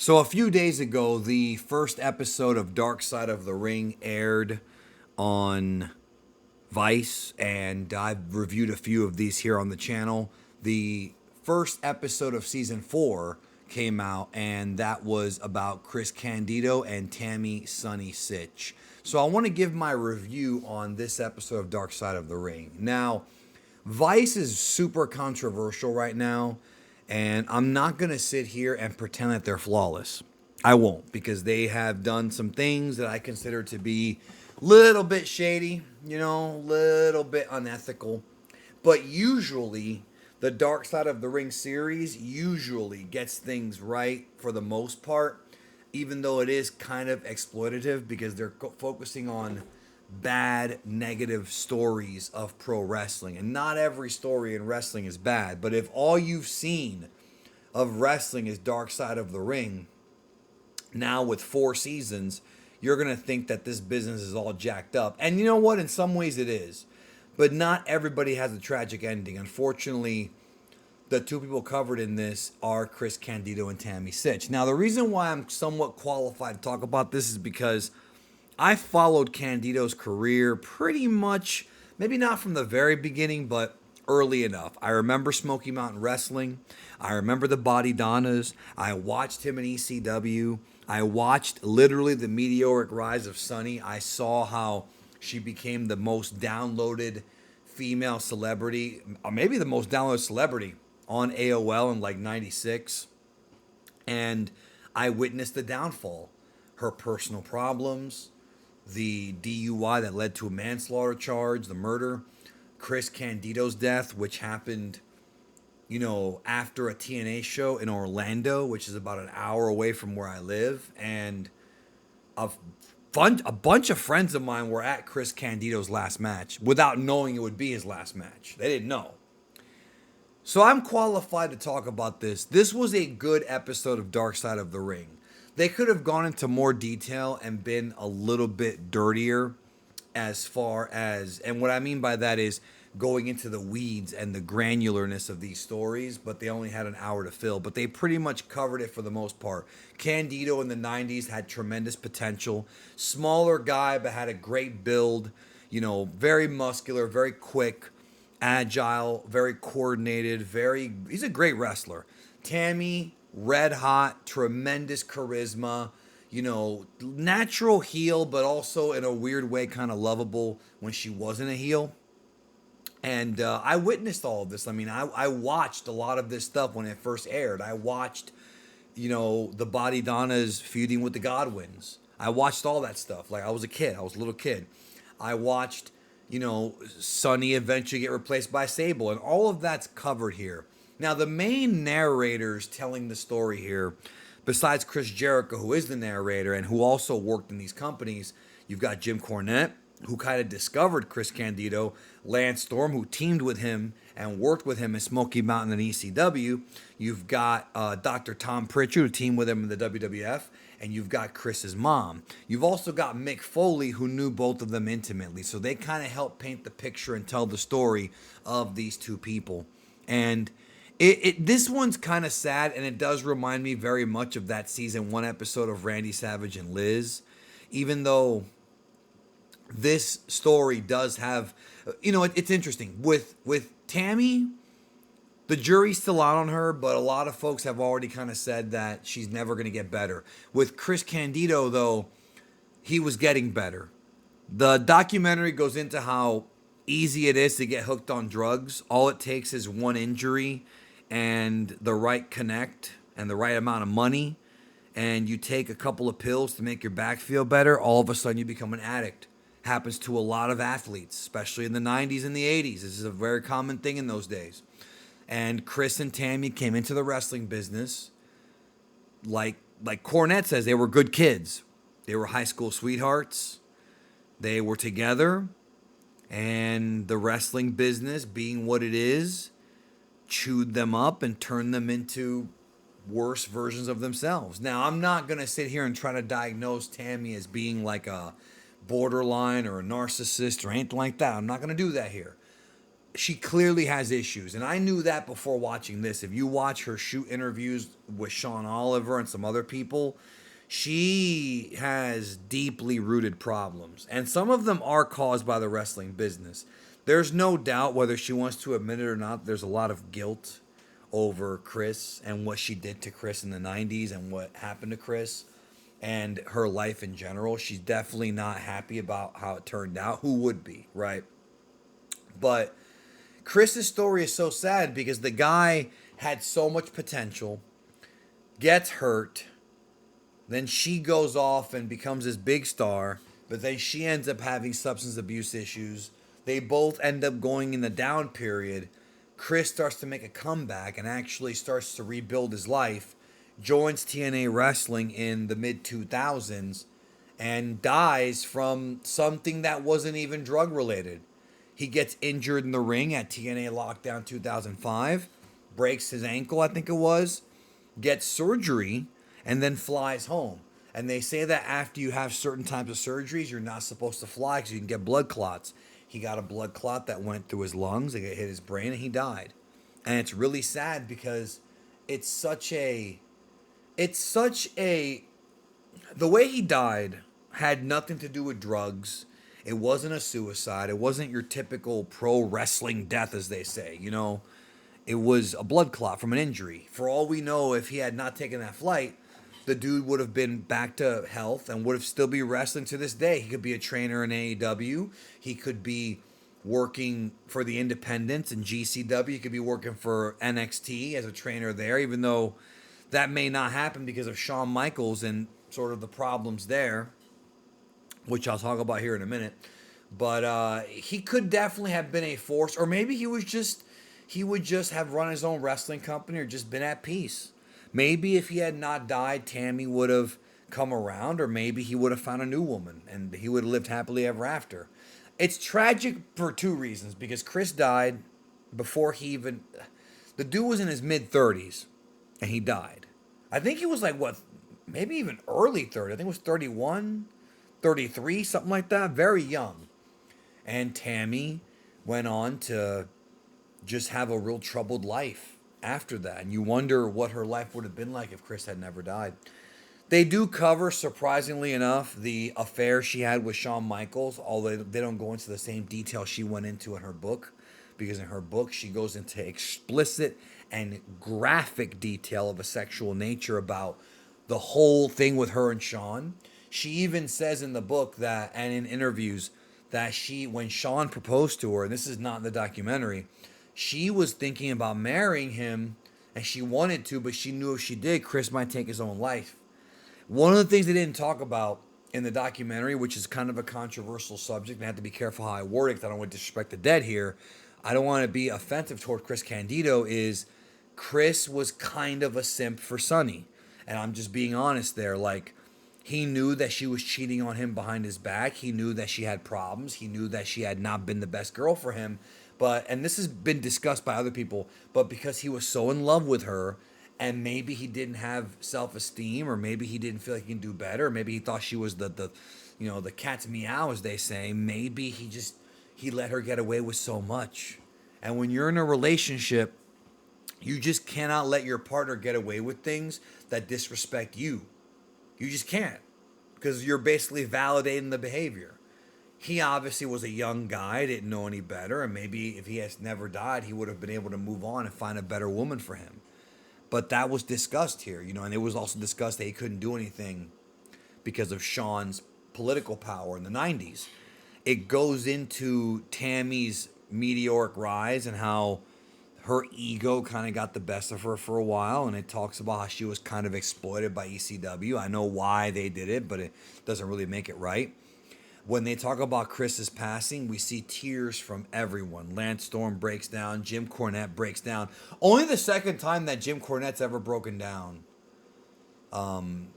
So a few days ago, the first episode of Dark Side of the Ring aired on Vice, and I've reviewed a few of these here on the channel. The first episode of season 4 came out, and that was about Chris Candido and Tammy Sytch. So I want to give my review on this episode of Dark Side of the Ring. Now, Vice is super controversial right now, and I'm not going to sit here and pretend that they're flawless. I won't, because they have done some things that I consider to be a little bit shady, little bit unethical. But usually, the Dark Side of the Ring series usually gets things right for the most part, even though it is kind of exploitative because they're focusing on bad, negative stories of pro wrestling. And not every story in wrestling is bad, but if all you've seen of wrestling is Dark Side of the Ring, now with 4 seasons, you're going to think that this business is all jacked up. And you know what? In some ways it is. But not everybody has a tragic ending. Unfortunately, the two people covered in this are Chris Candido and Tammy Sytch. Now, the reason why I'm somewhat qualified to talk about this is because I followed Candido's career pretty much, maybe not from the very beginning, but early enough. I remember Smoky Mountain Wrestling. I remember the Body Donnas. I watched him in ECW. I watched literally the meteoric rise of Sunny. I saw how she became the most downloaded female celebrity, or maybe the most downloaded celebrity on AOL in like 96. And I witnessed the downfall, her personal problems, the DUI that led to a manslaughter charge, the murder, Chris Candido's death, which happened, after a TNA show in Orlando, which is about an hour away from where I live. And a bunch of friends of mine were at Chris Candido's last match without knowing it would be his last match. They didn't know. So I'm qualified to talk about this. This was a good episode of Dark Side of the Ring. They could have gone into more detail and been a little bit dirtier as far as, and what I mean by that is going into the weeds and the granularness of these stories, but they only had an hour to fill. But they pretty much covered it for the most part. Candido in the 90s had tremendous potential. Smaller guy, but had a great build. Very muscular, very quick, agile, very coordinated, he's a great wrestler. Tammy, red hot, tremendous charisma, natural heel, but also in a weird way kind of lovable when she wasn't a heel. And I witnessed all of this. I mean, I watched a lot of this stuff when it first aired. I watched, the Body Donnas feuding with the Godwins. I watched all that stuff. Like, I was a little kid. I watched, Sunny eventually get replaced by Sable, and all of that's covered here. Now, the main narrators telling the story here, besides Chris Jericho, who is the narrator and who also worked in these companies, you've got Jim Cornette, who kind of discovered Chris Candido, Lance Storm, who teamed with him and worked with him in Smoky Mountain and ECW. You've got Dr. Tom Pritchard, who teamed with him in the WWF, and you've got Chris's mom. You've also got Mick Foley, who knew both of them intimately. So they kind of help paint the picture and tell the story of these two people. And this one's kind of sad, and it does remind me very much of that season 1 episode of Randy Savage and Liz, even though this story does have, it's interesting. With Tammy, the jury's still out on her, but a lot of folks have already kind of said that she's never going to get better. With Chris Candido, though, he was getting better. The documentary goes into how easy it is to get hooked on drugs. All it takes is one injury and the right connect and the right amount of money, and you take a couple of pills to make your back feel better, all of a sudden you become an addict. Happens to a lot of athletes, especially in the 90s and the 80s. This is a very common thing in those days. And Chris and Tammy came into the wrestling business like Cornette says, they were good kids. They were high school sweethearts. They were together, and the wrestling business, being what it is, chewed them up and turned them into worse versions of themselves. Now, I'm not going to sit here and try to diagnose Tammy as being like a borderline or a narcissist or anything like that. I'm not going to do that here. she clearly has issues. And I knew that before watching this. If you watch her shoot interviews with Sean Oliver and some other people, she has deeply rooted problems. And some of them are caused by the wrestling business. There's no doubt, whether she wants to admit it or not, there's a lot of guilt over Chris and what she did to Chris in the 90s and what happened to Chris and her life in general. She's definitely not happy about how it turned out. Who would be, right? But Chris's story is so sad because the guy had so much potential, gets hurt, then she goes off and becomes this big star, but then she ends up having substance abuse issues. They both end up going in the down period. Chris starts to make a comeback and actually starts to rebuild his life, joins TNA Wrestling in the mid 2000s, and dies from something that wasn't even drug related. He gets injured in the ring at TNA Lockdown 2005, breaks his ankle, I think it was, gets surgery, and then flies home. And they say that after you have certain types of surgeries, you're not supposed to fly because you can get blood clots. He got a blood clot that went through his lungs, it hit his brain, and he died. And it's really sad because it's such a, the way he died had nothing to do with drugs. It wasn't a suicide. It wasn't your typical pro wrestling death, as they say. You know, it was a blood clot from an injury. For all we know, if he had not taken that flight, the dude would have been back to health and would have still be wrestling to this day. He could be a trainer in AEW. He could be working for the independents in GCW. He could be working for NXT as a trainer there, even though that may not happen because of Shawn Michaels and sort of the problems there, which I'll talk about here in a minute. But he could definitely have been a force, or maybe he would just have run his own wrestling company or just been at peace. Maybe if he had not died, Tammy would have come around, or maybe he would have found a new woman and he would have lived happily ever after. It's tragic for two reasons, because Chris died before he even, the dude was in his mid 30s and he died. I think he was like, what, maybe even early 30s. I think it was 31, 33, something like that. Very young. And Tammy went on to just have a real troubled life after that. And you wonder what her life would have been like if Chris had never died. They do cover, surprisingly enough, the affair she had with Shawn Michaels, although they don't go into the same detail she went into in her book, because in her book she goes into explicit and graphic detail of a sexual nature about the whole thing with her and Shawn. She even says in the book that, and in interviews, that when Shawn proposed to her, and this is not in the documentary, she was thinking about marrying him and she wanted to, but she knew if she did, Chris might take his own life. One of the things they didn't talk about in the documentary, which is kind of a controversial subject, and I have to be careful how I word it because I don't want to disrespect the dead here. I don't want to be offensive toward Chris Candido, is Chris was kind of a simp for Sonny. And I'm just being honest there. Like, he knew that she was cheating on him behind his back. He knew that she had problems. He knew that she had not been the best girl for him. But, and this has been discussed by other people, but because he was so in love with her, and maybe he didn't have self-esteem, or maybe he didn't feel like he can do better, or maybe he thought she was the cat's meow, as they say. Maybe he let her get away with so much. And when you're in a relationship, you just cannot let your partner get away with things that disrespect you. You just can't, because you're basically validating the behavior. He obviously was a young guy, didn't know any better, and maybe if he has never died, he would have been able to move on and find a better woman for him. But that was discussed here, and it was also discussed that he couldn't do anything because of Shawn's political power in the 90s. It goes into Tammy's meteoric rise and how her ego kind of got the best of her for a while, and it talks about how she was kind of exploited by ECW. I know why they did it, but it doesn't really make it right. When they talk about Chris's passing, we see tears from everyone. Lance Storm breaks down. Jim Cornette breaks down. Only the second time that Jim Cornette's ever broken down.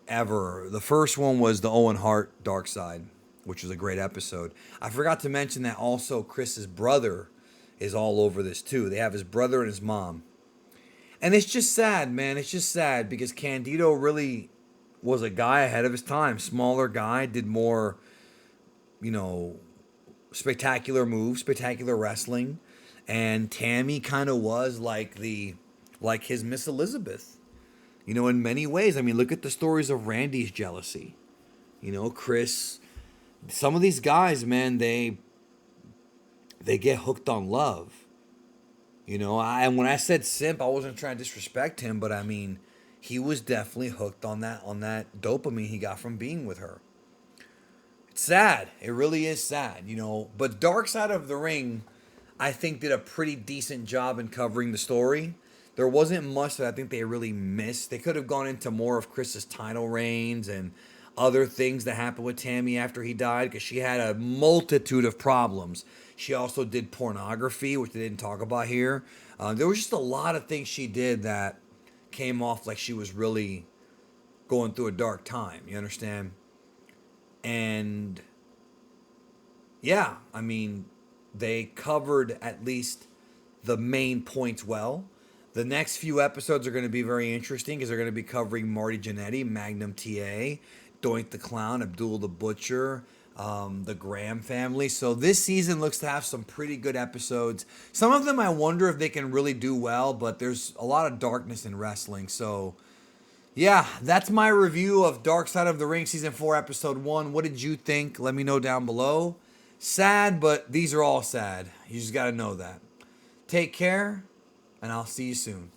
Ever. The first one was the Owen Hart Dark Side, which was a great episode. I forgot to mention that also Chris's brother is all over this too. They have his brother and his mom. And it's just sad, man. It's just sad because Candido really was a guy ahead of his time. Smaller guy, did more, spectacular moves, spectacular wrestling. And Tammy kind of was like his Miss Elizabeth. You know, in many ways. I mean, look at the stories of Randy's jealousy. You know, Chris. Some of these guys, man, they get hooked on love. You know, and when I said simp, I wasn't trying to disrespect him, but I mean, he was definitely hooked on that dopamine he got from being with her. It's sad. It really is sad, you know. But Dark Side of the Ring, I think, did a pretty decent job in covering the story. There wasn't much that I think they really missed. They could have gone into more of Chris's title reigns and other things that happened with Tammy after he died, because she had a multitude of problems. She also did pornography, which they didn't talk about here. There was just a lot of things she did that came off like she was really going through a dark time. You understand? And yeah, I mean, they covered at least the main points well. The next few episodes are going to be very interesting because they're going to be covering Marty Jannetty, Magnum TA, Doink the Clown, Abdul the Butcher, the Graham family. So this season looks to have some pretty good episodes. Some of them I wonder if they can really do well, but there's a lot of darkness in wrestling. So yeah, that's my review of Dark Side of the Ring Season 4, Episode 1. What did you think? Let me know down below. Sad, but these are all sad. You just got to know that. Take care, and I'll see you soon.